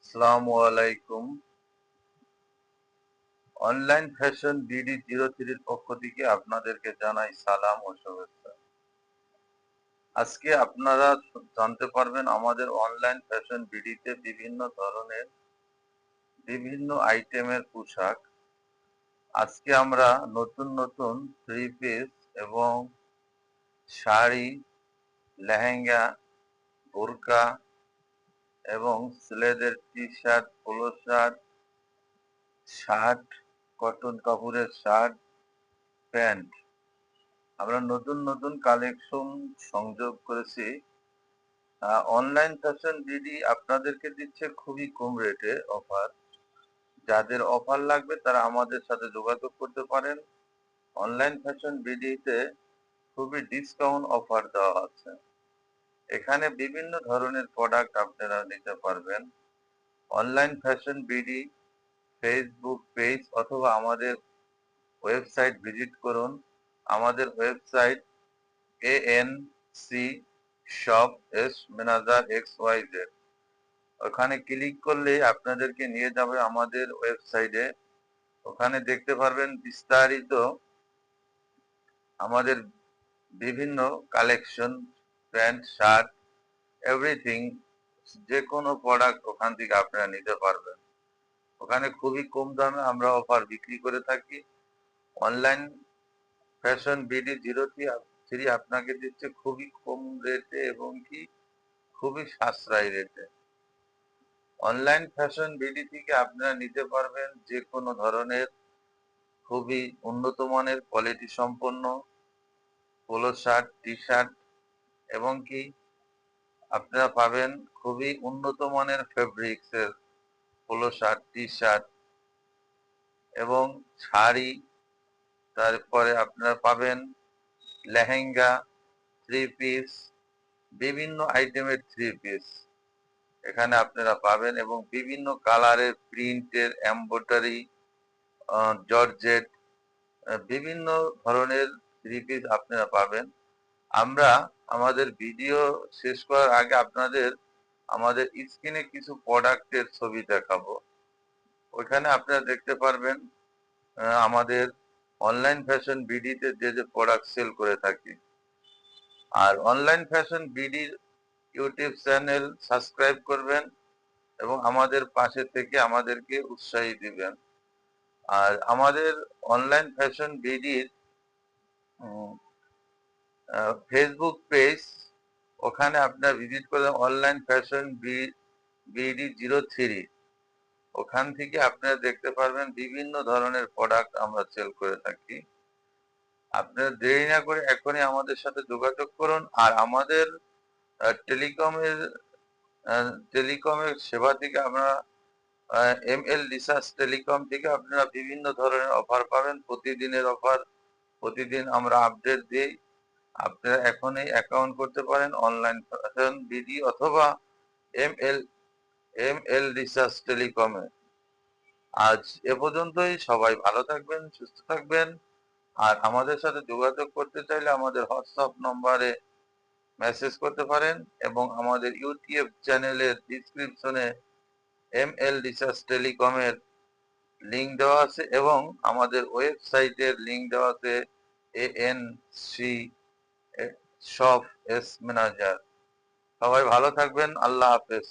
আসসালামু আলাইকুম। Online fashion BD03 এর পক্ষ থেকে আপনাদেরকে জানাই সালাম ও শুভেচ্ছা। আজকে আপনারা জানতে পারবেন আমাদের অনলাইন ফ্যাশন বিডিতে বিভিন্ন ধরনের বিভিন্ন আইটেমের পোশাক। আজকে আমরা নতুন নতুন থ্রি পিস এবং শাড়ি, লেহেঙ্গা, বোরকা এবং ছেলেদের T-shirt, polo shirt, shirt, cotton কাপড়ের শার্ট, প্যান্ট আমরা নতুন নতুন কালেকশন সংযোগ করেছি। অনলাইন ফ্যাশন বিডি আপনাদেরকে দিচ্ছে খুবই কম রেটে অফার। যাদের অফার লাগবে তারা আমাদের সাথে যোগাযোগ করতে পারেন। অনলাইন ফ্যাশন বিডিতে খুবই ডিসকাউন্ট অফার দেওয়া আছে। এখানে বিভিন্ন ধরনের প্রোডাক্ট আপনারা নিতে পারবেন। Online fashion BD Facebook page অথবা আমাদের ওয়েবসাইট ভিজিট করুন। আমাদের website ANC shop manager XYZ। ওখানে ক্লিক করলে আপনাদেরকে নিয়ে যাবে আমাদের ওয়েবসাইটে। ওখানে দেখতে পারবেন বিস্তারিত আমাদের বিভিন্ন কালেকশন, প্যান্ট, শার্ট, এভরিথিং, যে কোনো প্রোডাক্ট ওখান থেকে আপনারা নিতে পারবেন। ওখানে খুবই কম দামে আমরা অফার বিক্রি করে থাকি। অনলাইন ফ্যাশন BD03 আপনাকে দিচ্ছে খুবই কম রেটে এবং কি খুবই সাশ্রয়ী রেটে। অনলাইন ফ্যাশন বিডি থেকে আপনারা নিতে পারবেন যে কোনো ধরনের খুবই উন্নত মানের কোয়ালিটি সম্পন্ন পোলো শার্ট, টি-শার্ট এবং কি আপনারা পাবেন খুবই উন্নত মানের ফেব্রিক্সের পোলো শার্ট, টি-শার্ট এবং শাড়ি। তারপরে আপনারা পাবেন লেহেঙ্গা, থ্রি পিস, বিভিন্ন আইটেমের থ্রি পিস এখানে আপনারা পাবেন এবং বিভিন্ন কালারের প্রিন্টের এমব্রয়ডারি, জর্জেট, বিভিন্ন ধরনের থ্রি পিস আপনারা পাবেন। আমরা আমাদের ভিডিও শেষ করার আগে আপনাদের আমাদের স্ক্রিনে কিছু প্রোডাক্টের ছবি দেখাবো। ওইখানে আপনারা দেখতে পারবেন আমাদের অনলাইন ফ্যাশন বিডিতে যে যে প্রোডাক্ট সেল করে থাকি। আর অনলাইন ফ্যাশন বিডির ইউটিউব চ্যানেল সাবস্ক্রাইব করবেন এবং আমাদের পাশে থেকে আমাদেরকে উৎসাহী দিবেন। আর আমাদের অনলাইন ফ্যাশন বিডির ফেসবুক পেজ, ওখানে আপনার ভিজিট করলে অনলাইন ফ্যাশন BD03, ওখান থেকে আপনারা দেখতে পারবেন বিভিন্ন ধরনের প্রোডাক্ট আমরা সেল করে থাকি। আপনারা দেরি না করে এখনই আমাদের সাথে যোগাযোগ করুন। আর আমাদের টেলিকমের টেলিকমের সেবা থেকে আমরা ML রিসার্চ টেলিকম থেকে আপনারা বিভিন্ন ধরনের অফার পাবেন। প্রতিদিনের অফার, প্রতিদিন আমরা আপডেট দিই। আপনারা এখনই অ্যাকাউন্ট করতে পারেন অনলাইন ফ্যাশন বিডি অথবা এমএল এমএল রিসার্চ টেলিকমে। আজ এ পর্যন্তই। সবাই ভালো থাকবেন, সুস্থ থাকবেন। আর আমাদের সাথে যোগাযোগ করতে চাইলে আমাদের হোয়াটসঅ্যাপ নম্বরে মেসেজ করতে পারেন এবং আমাদের ইউটিউব চ্যানেলের ডিসক্রিপশনে ML রিসার্চ টেলিকমের লিঙ্ক দেওয়া আছে এবং আমাদের ওয়েবসাইটের লিঙ্ক দেওয়া আছে ANC shop ম্যানেজার। সবাই ভালো থাকবেন। আল্লাহ হাফেজ।